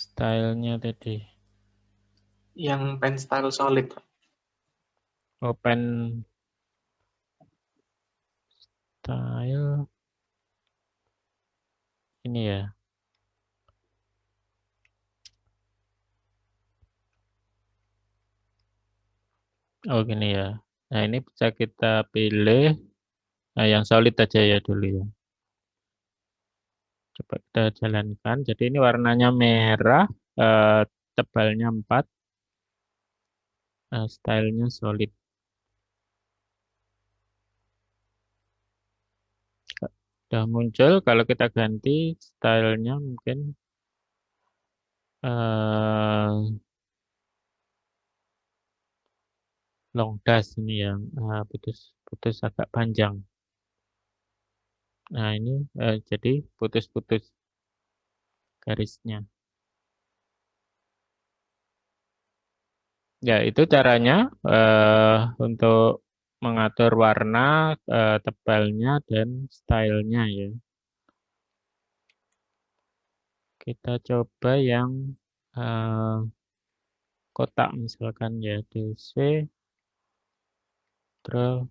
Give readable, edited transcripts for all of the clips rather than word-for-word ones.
Stylenya tadi. Yang pen style solid. Open style. Ini ya. Oh gini ya. Nah ini bisa kita pilih. Nah, yang solid aja ya dulu ya. Coba kita jalankan. Jadi ini warnanya merah. Tebalnya 4. Stylenya solid. Sudah muncul. Kalau kita ganti stylenya mungkin long dash ini yang putus agak panjang. Nah ini jadi putus-putus garisnya. Ya itu caranya untuk mengatur warna, tebalnya dan stylenya ya. Kita coba yang eh, kotak misalkan ya DC terus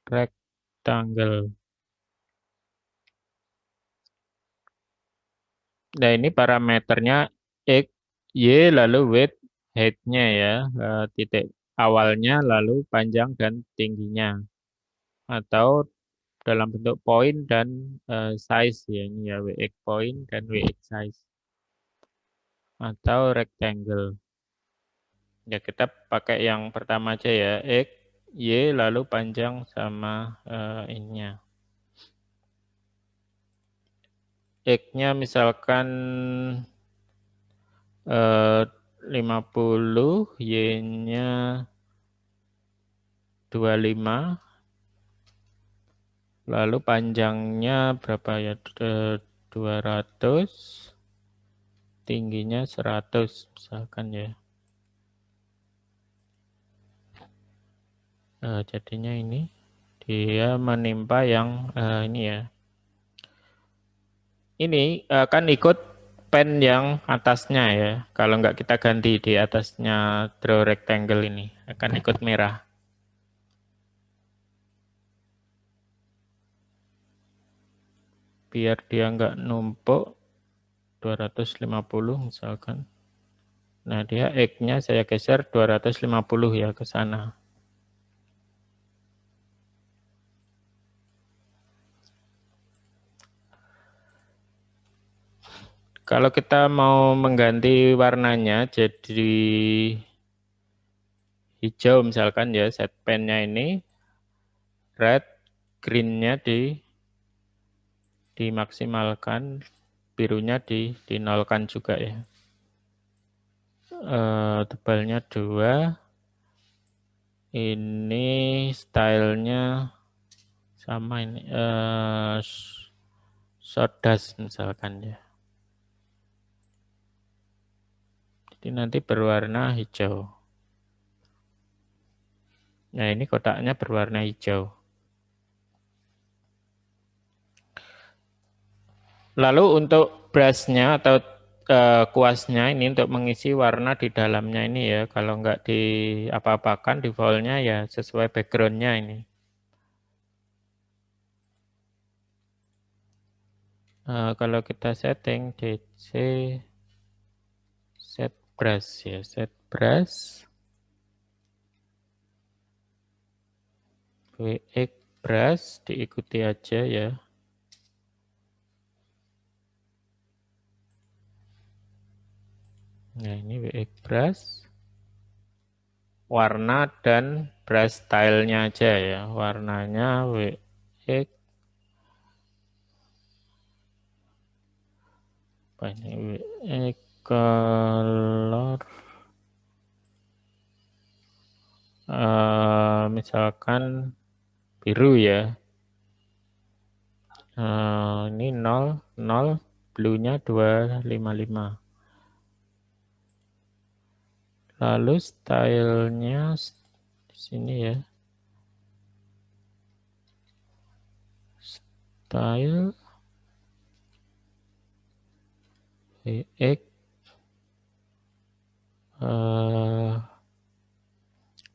rectangle. Nah ini parameternya X, Y lalu width height-nya ya, titik awalnya lalu panjang dan tingginya atau dalam bentuk point dan size ya ini ya WX point dan WX size atau rectangle. Ya kita pakai yang pertama aja ya X, Y lalu panjang sama ininya. X-nya misalkan 50, Y-nya 25, lalu panjangnya berapa ya? 200, tingginya 100 misalkan ya. Jadinya ini dia menimpa yang ini ya. Ini kan ikut pen yang atasnya ya. Kalau nggak kita ganti di atasnya draw rectangle ini akan ikut merah. Biar dia nggak numpuk 250 misalkan. Nah dia X-nya saya geser 250 ya ke sana. Kalau kita mau mengganti warnanya jadi hijau misalkan ya set pen-nya ini red, green-nya dimaksimalkan, birunya dinolkan juga ya. Tebalnya 2. Ini stylenya sama ini sodas misalkan ya. Jadi nanti berwarna hijau. Nah ini kotaknya berwarna hijau. Lalu untuk brushnya atau kuasnya ini untuk mengisi warna di dalamnya ini ya. Kalau nggak di apa-apakan defaultnya ya sesuai backgroundnya ini. Kalau kita setting DC set brush ya, set brush WX brush diikuti aja ya. Nah ini WX brush warna dan brush stylenya aja ya. Warnanya WX apa ini WX color misalkan biru ya. Ini 0, 0, blue-nya 255. Lalu stylenya di sini ya. Style WX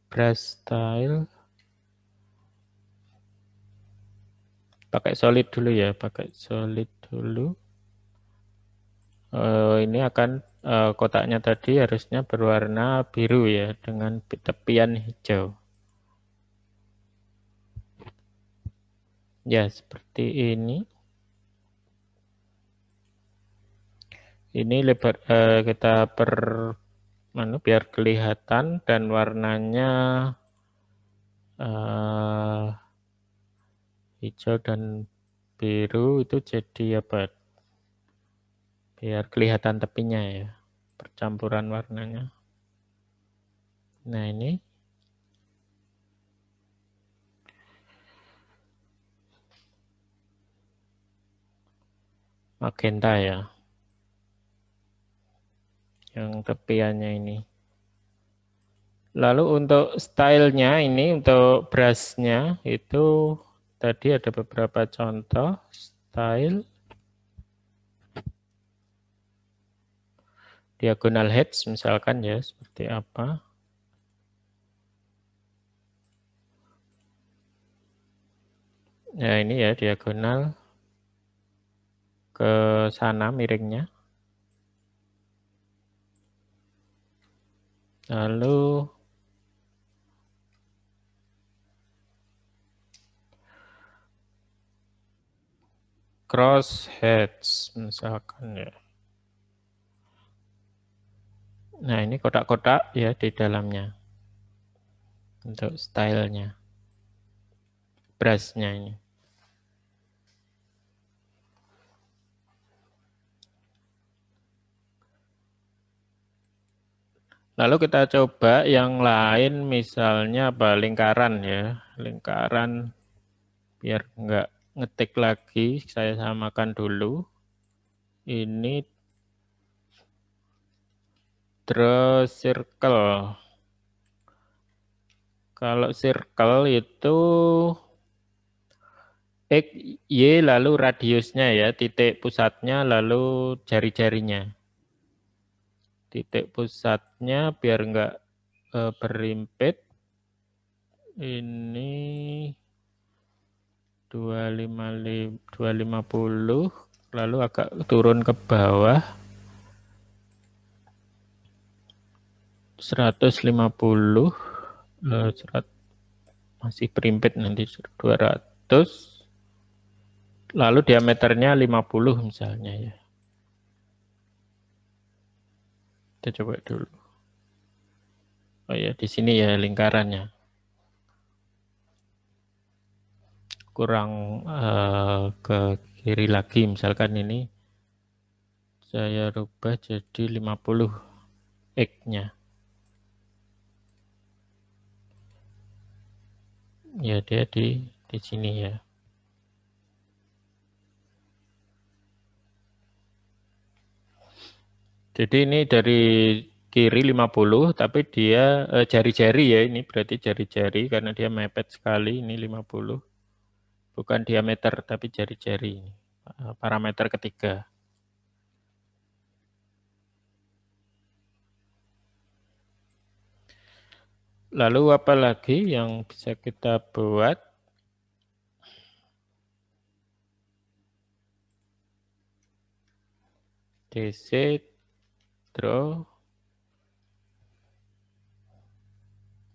brush style. Pakai solid dulu ya, pakai solid dulu. Ini akan kotaknya tadi harusnya berwarna biru ya, dengan tepian hijau. Ya, seperti ini. Ini lebar, kita biar kelihatan dan warnanya hijau dan biru itu jadi apa? Biar kelihatan tepinya ya, percampuran warnanya. Nah ini magenta ya, yang tepiannya ini. Lalu untuk stylenya ini, untuk brushnya itu tadi ada beberapa contoh style. Diagonal hedge misalkan ya, seperti apa. Nah ini ya diagonal ke sana miringnya. Lalu cross hedge misalkan ya. Nah ini kotak-kotak ya di dalamnya untuk stylenya, brushnya ini. Lalu kita coba yang lain, misalnya apa, lingkaran ya, lingkaran biar nggak ngetik lagi, saya samakan dulu. Ini draw circle. Kalau circle itu X, Y, lalu radiusnya ya, titik pusatnya, lalu jari-jarinya. Titik pusatnya biar nggak berimpit. Ini 250, lalu agak turun ke bawah. 150, masih berimpit nanti 200. Lalu diameternya 50 misalnya ya. Kita coba dulu. Oh ya, di sini ya lingkarannya. Kurang ke kiri lagi, misalkan ini saya rubah jadi 50 X-nya. Ya dia di sini ya. Jadi ini dari kiri 50, tapi dia jari-jari ya, ini berarti jari-jari karena dia mepet sekali, ini 50. Bukan diameter, tapi jari-jari. Parameter ketiga. Lalu apa lagi yang bisa kita buat? DC, draw,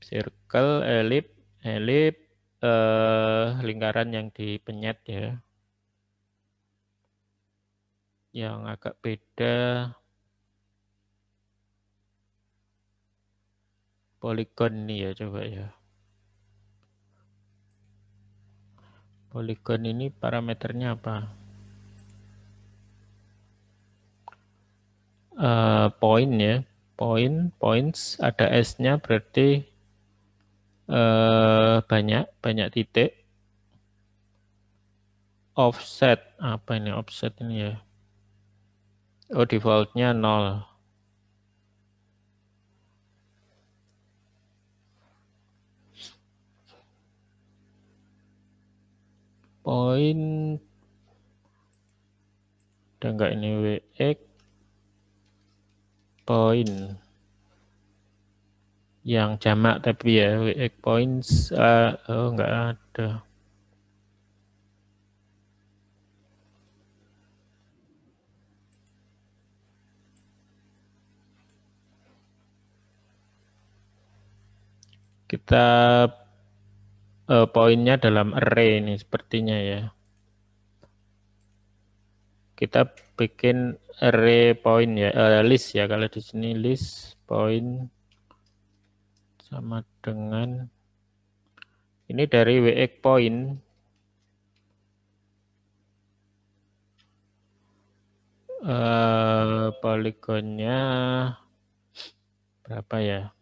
circle, ellipse, lingkaran yang dipenyet ya. Yang agak beda, poligon nih ya, coba ya. Poligon ini parameternya apa? Point ya, points, ada S-nya berarti banyak titik. Offset, apa ini offset ini ya? Oh, defaultnya 0. Point, ada enggak ini WX? Point. Yang jamak tapi ya, WX points, oh enggak ada. Kita poinnya dalam array ini sepertinya ya. Kita bikin array point ya, list ya. Kalau di sini list point sama dengan ini dari WX point. Poligonnya berapa ya?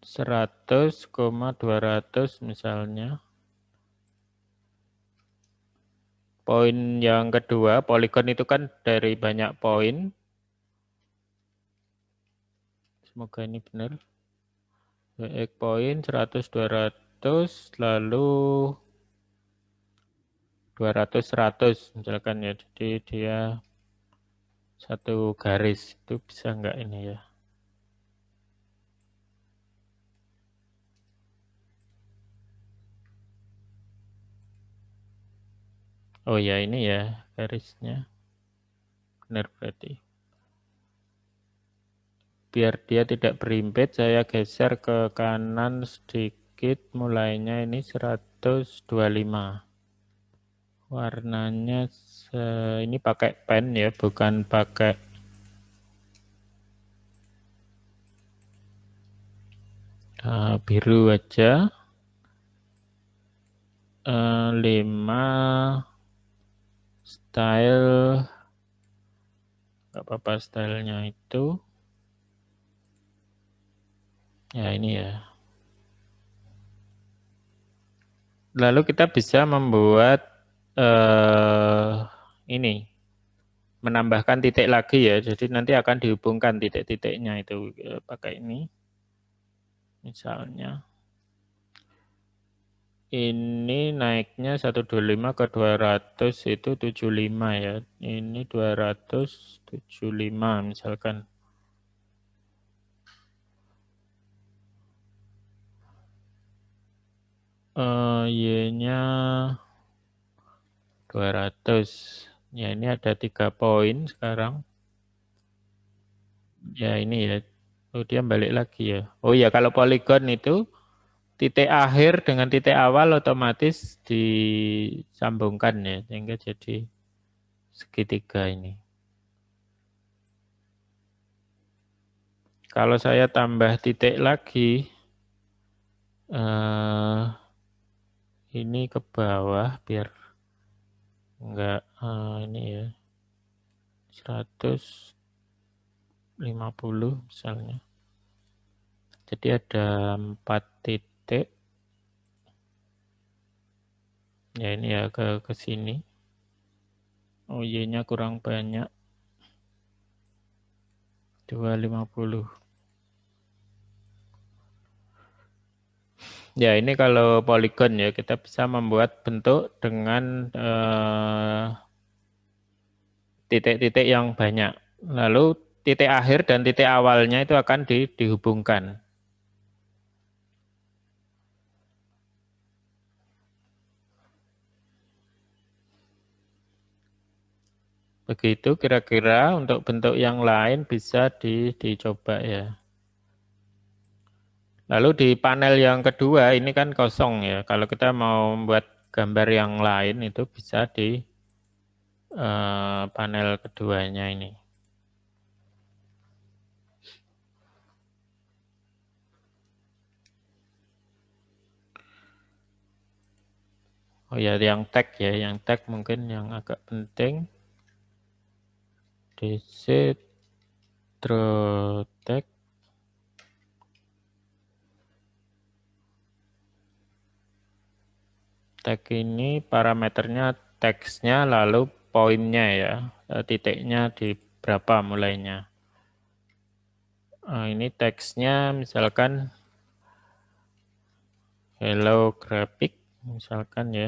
100,200 misalnya. Poin yang kedua, poligon itu kan dari banyak poin. Semoga ini benar. WX poin 100, 200, lalu 200, 100 misalkan ya. Jadi dia satu garis. Itu bisa enggak ini ya? Oh ya ini ya garisnya. Benar berarti. Biar dia tidak berimpit, saya geser ke kanan sedikit. Mulainya ini 125. Warnanya ini pakai pen ya, bukan pakai biru aja. 5 style, nggak apa-apa stylenya itu. Ya ini ya. Lalu kita bisa membuat ini, menambahkan titik lagi ya. Jadi nanti akan dihubungkan titik-titiknya itu pakai ini. Misalnya ini naiknya 125 ke 200 itu 75 ya. Ini 275 misalkan. Y-nya 200. Ya ini ada 3 poin sekarang. Ya ini ya. Oh dia balik lagi ya. Oh ya kalau poligon itu titik akhir dengan titik awal otomatis disambungkan ya. Sehingga jadi segitiga ini. Kalau saya tambah titik lagi, ini ke bawah biar enggak ini ya 150 misalnya. Jadi ada 4 titik. Ya ini ya ke sini. Oh Y-nya kurang banyak. 250. Ya ini kalau poligon ya kita bisa membuat bentuk dengan titik-titik yang banyak. Lalu titik akhir dan titik awalnya itu akan dihubungkan. Begitu kira-kira untuk bentuk yang lain bisa dicoba ya. Lalu di panel yang kedua ini kan kosong ya. Kalau kita mau membuat gambar yang lain itu bisa di panel keduanya ini. Oh ya, yang tag ya, yang tag mungkin yang agak penting. Distro tag. Tag ini parameternya teksnya lalu poinnya ya, titiknya di berapa mulainya. Ini teksnya misalkan hello graphic misalkan ya.